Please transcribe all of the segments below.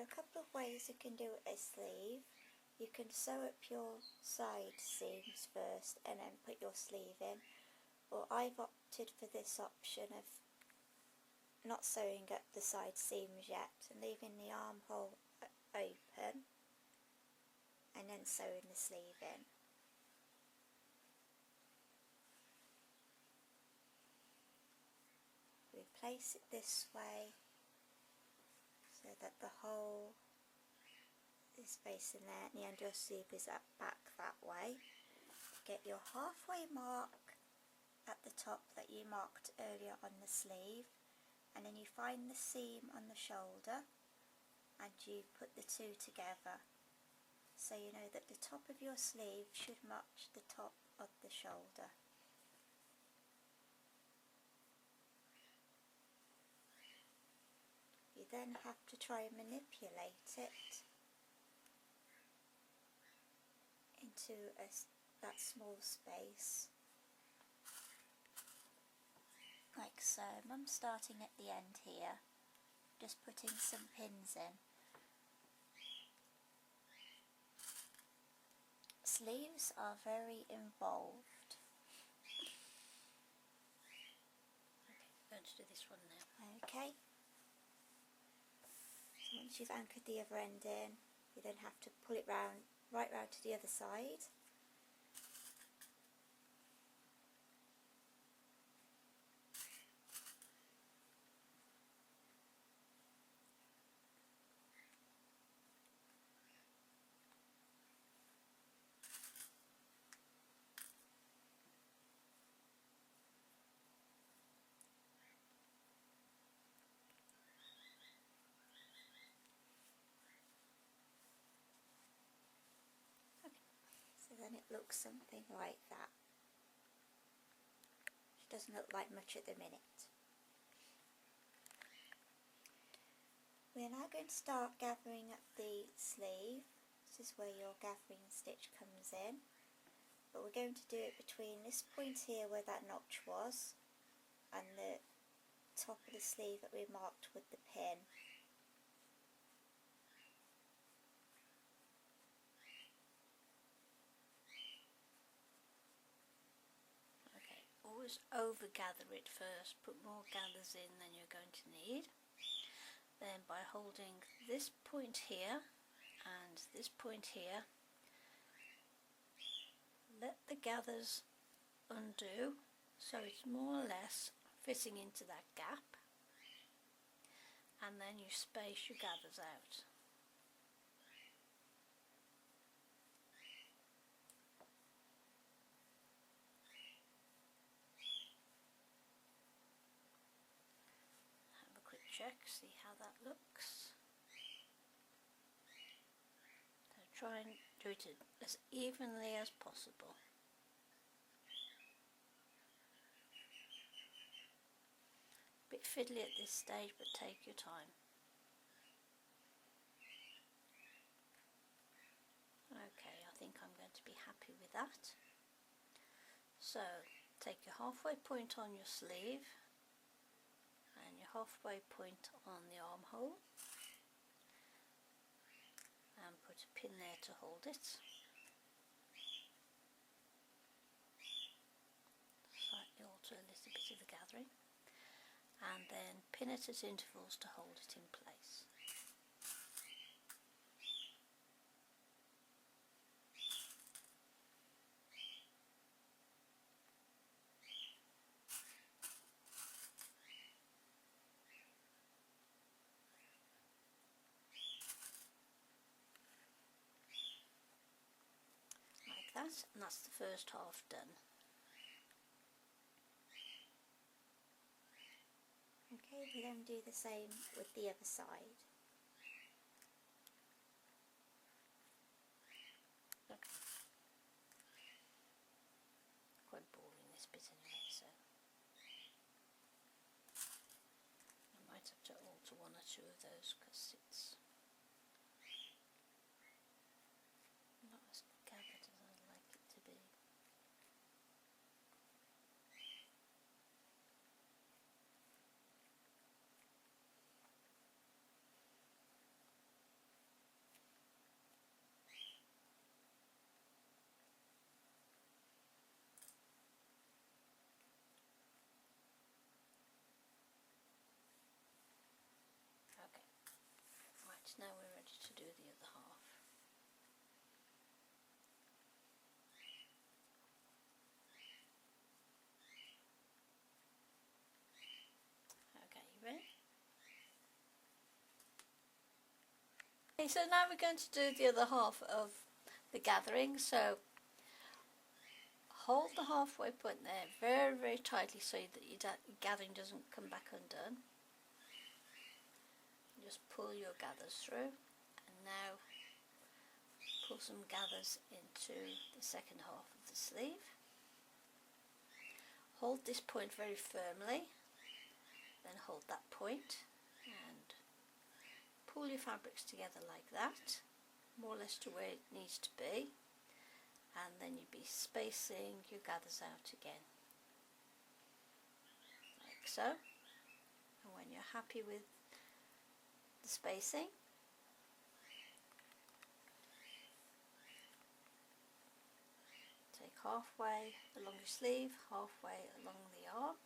are a couple of ways you can do a sleeve. You can sew up your side seams first and then put your sleeve in, or I've opted for this option of not sewing up the side seams yet and leaving the armhole open and then sewing the sleeve in. We place it this way so that the hole is facing there and the end of your sleeve is back that way. Get your halfway mark at the top that you marked earlier on the sleeve, and then you find the seam on the shoulder and you put the two together, so you know that the top of your sleeve should match the top of the shoulder. You then have to try and manipulate it into that small space, like so. Mum's starting at the end here, just putting some pins in. Sleeves are very involved. Okay, I'm going to do this one now. Okay. So once you've anchored the other end in, you then have to pull it round, right round to the other side. So then it looks something like that. It doesn't look like much at the minute. We're now going to start gathering up the sleeve. This is where your gathering stitch comes in, but we're going to do it between this point here where that notch was and the top of the sleeve that we marked with the pin. Okay, always over gather it first, put more gathers in than you're going to need. Then by holding this point here and this point here, let the gathers undo so it's more or less fitting into that gap, and then you space your gathers out. Have a quick check, see how that looks. So try and do it as evenly as possible. Bit fiddly at this stage, but take your time. Okay, I think I'm going to be happy with that. So take your halfway point on your sleeve and your halfway point on the armhole and put a pin there to hold it. Slightly alter a little bit of the gathering, and then pin it at intervals to hold it in place. Like that, and that's the first half done. Okay, we then do the same with the other side. Okay. Quite boring this bit anyway, so I might have to alter one or two of those because it's not as gathered as I'd like it to be. Right, now we're ready to do the other half. Okay, you ready? Okay, so now we're going to do the other half of the gathering. So hold the halfway point there very, very tightly so that your gathering doesn't come back undone. Just pull your gathers through, and now pull some gathers into the second half of the sleeve. Hold this point very firmly, then hold that point and pull your fabrics together like that, more or less to where it needs to be, and then you'd be spacing your gathers out again, like so. And when you're happy with the spacing, take halfway along your sleeve, halfway along the arm,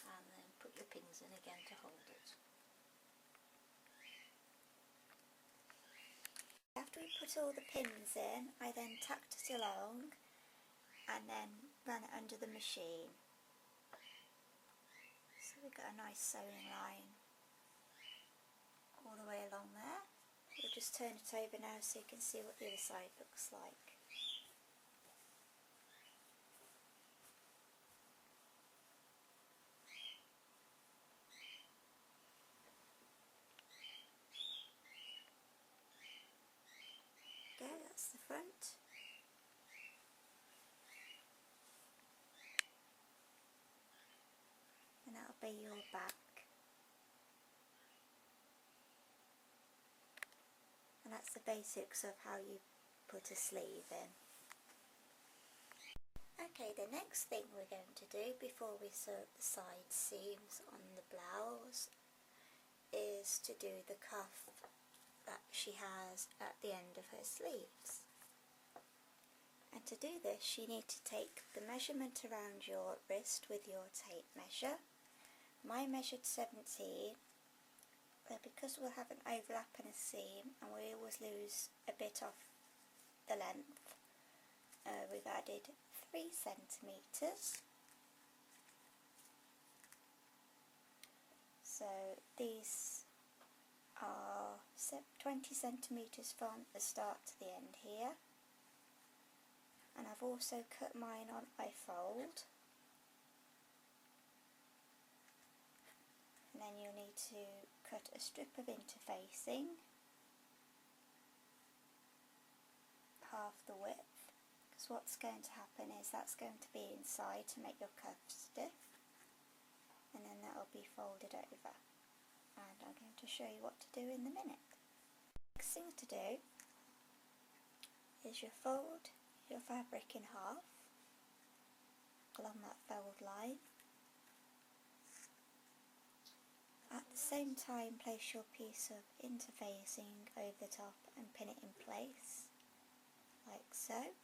and then put your pins in again to hold it. After we put all the pins in, I then tacked it along and then ran it under the machine. So we've got a nice sewing line all the way along there. We'll just turn it over now so you can see what the other side looks like. Okay, that's the front. And that'll be your back. And that's the basics of how you put a sleeve in. Okay, the next thing we're going to do before we sew up the side seams on the blouse is to do the cuff that she has at the end of her sleeves. And to do this you need to take the measurement around your wrist with your tape measure. I measured 17, but because we'll have an overlap and a seam and we always lose a bit off the length, we've added 3 centimetres. So these are 20 centimetres from the start to the end here, and I've also cut mine on a fold, and then you'll need to cut a strip of interfacing half the width, because what's going to happen is that's going to be inside to make your cuff stiff, and then that will be folded over. And I'm going to show you what to do in a minute. Next thing to do is you fold your fabric in half along that fold line. At the same time, place your piece of interfacing over the top and pin it in place, like so.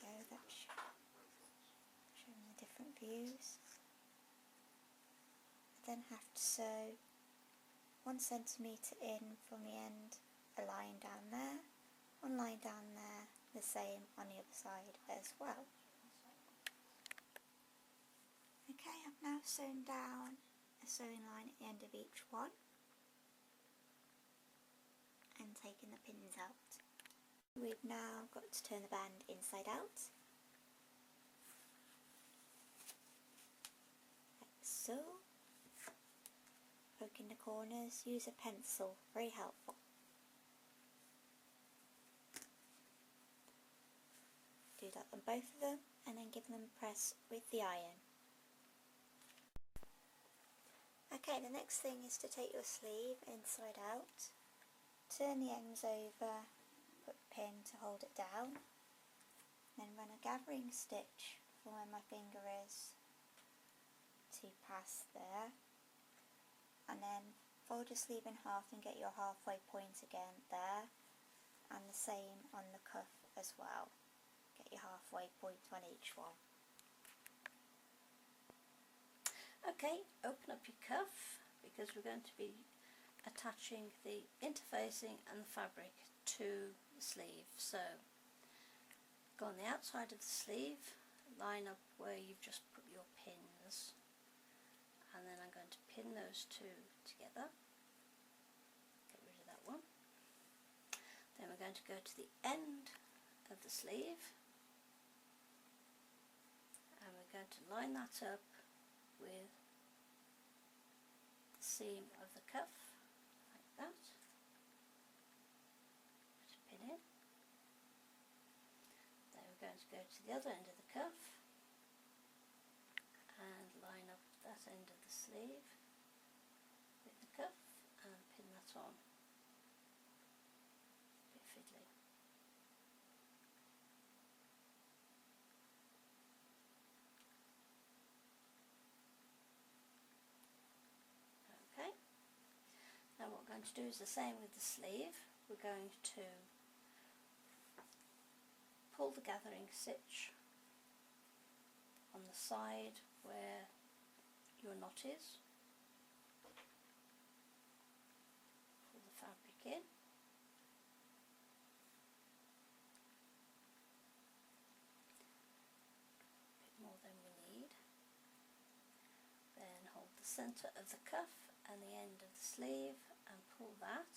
Go, that's showing the different views. Then have to sew 1 centimetre in from the end, a line down there, 1 line down there, the same on the other side as well. Okay, I've now sewn down a sewing line at the end of each one and taken the pins out. We've now got to turn the band inside out, like so. Poke in the corners, use a pencil, very helpful. Do that on both of them and then give them a press with the iron. Okay, the next thing is to take your sleeve inside out, turn the ends over, put a pin to hold it down, then run a gathering stitch from where my finger is to pass there. And then fold your sleeve in half and get your halfway point again there, and the same on the cuff as well. Get your halfway point on each one. Okay, open up your cuff because we're going to be attaching the interfacing and the fabric to the sleeve. So go on the outside of the sleeve, line up where you've just put your pins, and then I'm going to pin those two together. Get rid of that one. Then we're going to go to the end of the sleeve, and we're going to line that up with the seam of the cuff, like that. Just pin in. Then we're going to go to the other end of the cuff and line up that end of the sleeve with the cuff and pin that on. A bit fiddly. Okay. Now what we're going to do is the same with the sleeve. We're going to pull the gathering stitch on the side where your knot is. Pull the fabric in. A bit more than we need. Then hold the centre of the cuff and the end of the sleeve and pull that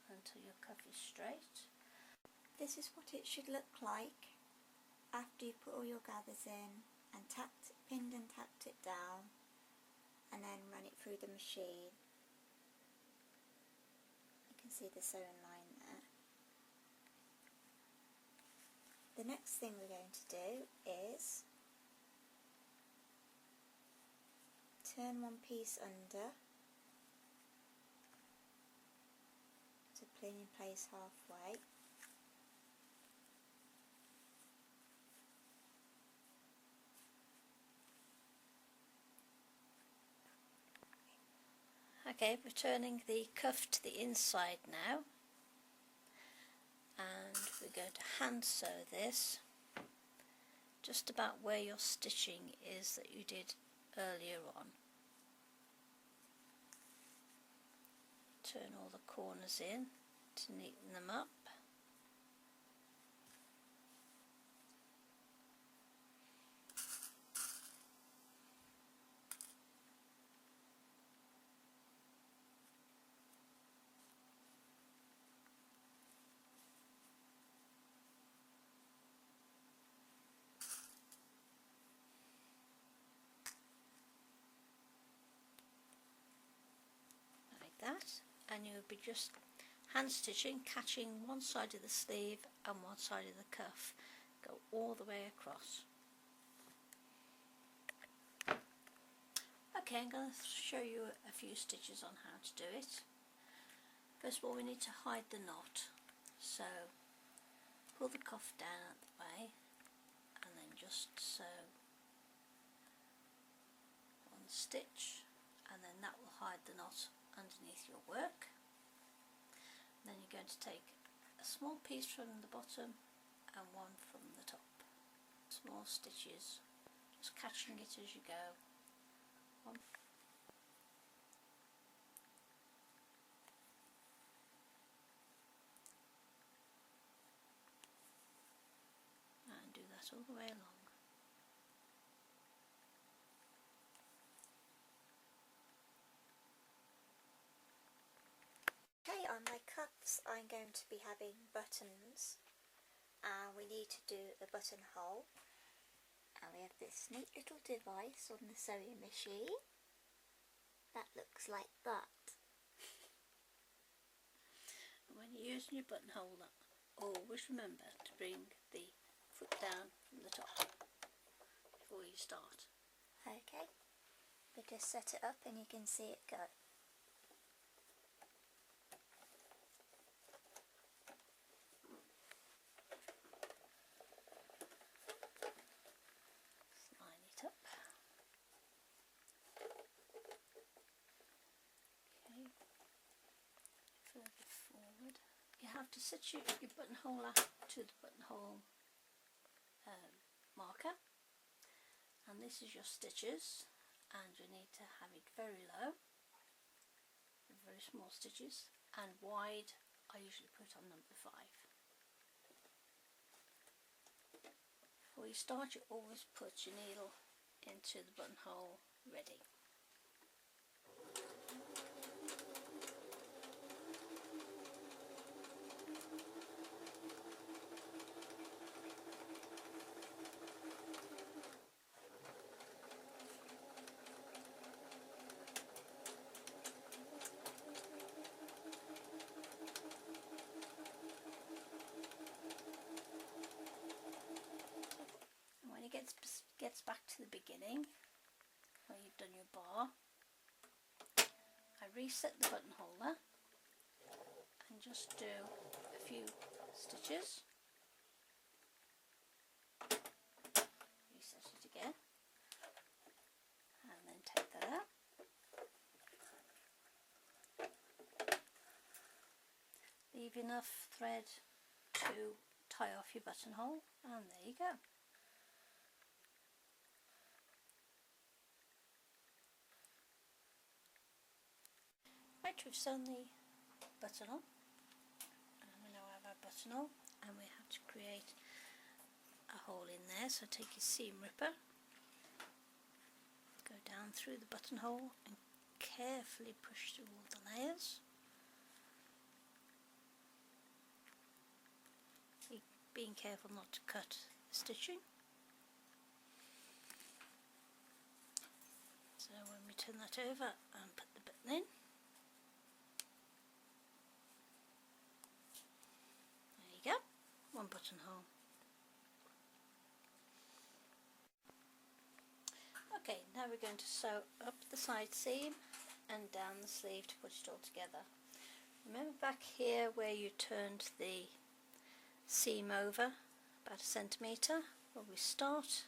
until your cuff is straight. This is what it should look like after you put all your gathers in and pinned and tacked it down, and then run it through the machine. You can see the sewing line there. The next thing we're going to do is turn one piece under to pin in place halfway. Okay, we're turning the cuff to the inside now, and we're going to hand sew this just about where your stitching is that you did earlier on. Turn all the corners in to neaten them up. That, and you would be just hand stitching, catching one side of the sleeve and one side of the cuff, go all the way across. Okay, I'm going to show you a few stitches on how to do it. First of all, we need to hide the knot, so pull the cuff down at the way and then just sew one stitch, and then that will hide the knot underneath your work. And then you're going to take a small piece from the bottom and one from the top. Small stitches, just catching it as you go. One. And do that all the way along. Okay, on my cuffs I'm going to be having buttons, and we need to do a buttonhole, and we have this neat little device on the sewing machine that looks like that. When you're using your buttonhole, always remember to bring the foot down from the top before you start. Okay, we just set it up and you can see it go. Line it up. Okay, further forward. You have to set your buttonhole up to the buttonhole marker, and this is your stitches, and you need to have it very low. very small stitches, and wide I usually put on number 5. Before you start, you always put your needle into the buttonhole ready. Gets back to the beginning where you've done your bar, I reset the buttonhole there and just do a few stitches, reset it again, and then take that out. Leave enough thread to tie off your buttonhole, and there you go. Right, we've sewn the buttonhole, and we now have our buttonhole, and we have to create a hole in there. So take your seam ripper, go down through the buttonhole and carefully push through all the layers. Being careful not to cut the stitching. So when we turn that over and put the button in, there you go, one buttonhole. Okay, now we're going to sew up the side seam and down the sleeve to put it all together. Remember back here where you turned the seam over about 1 centimetre? Well, we start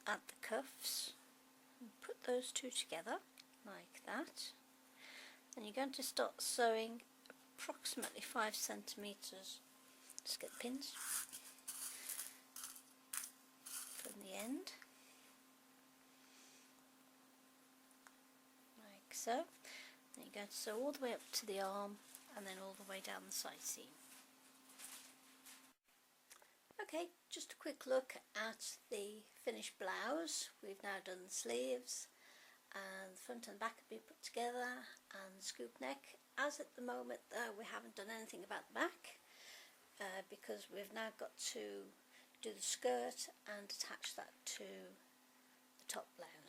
at the cuffs and put those two together like that. Then you're going to start sewing approximately 5 centimetres. Just get the pins from the end, like so. Then you're going to sew all the way up to the arm and then all the way down the side seam. Okay, just a quick look at the finished blouse. We've now done the sleeves, and the front and back have been put together, and the scoop neck. As at the moment though, we haven't done anything about the back because we've now got to do the skirt and attach that to the top blouse.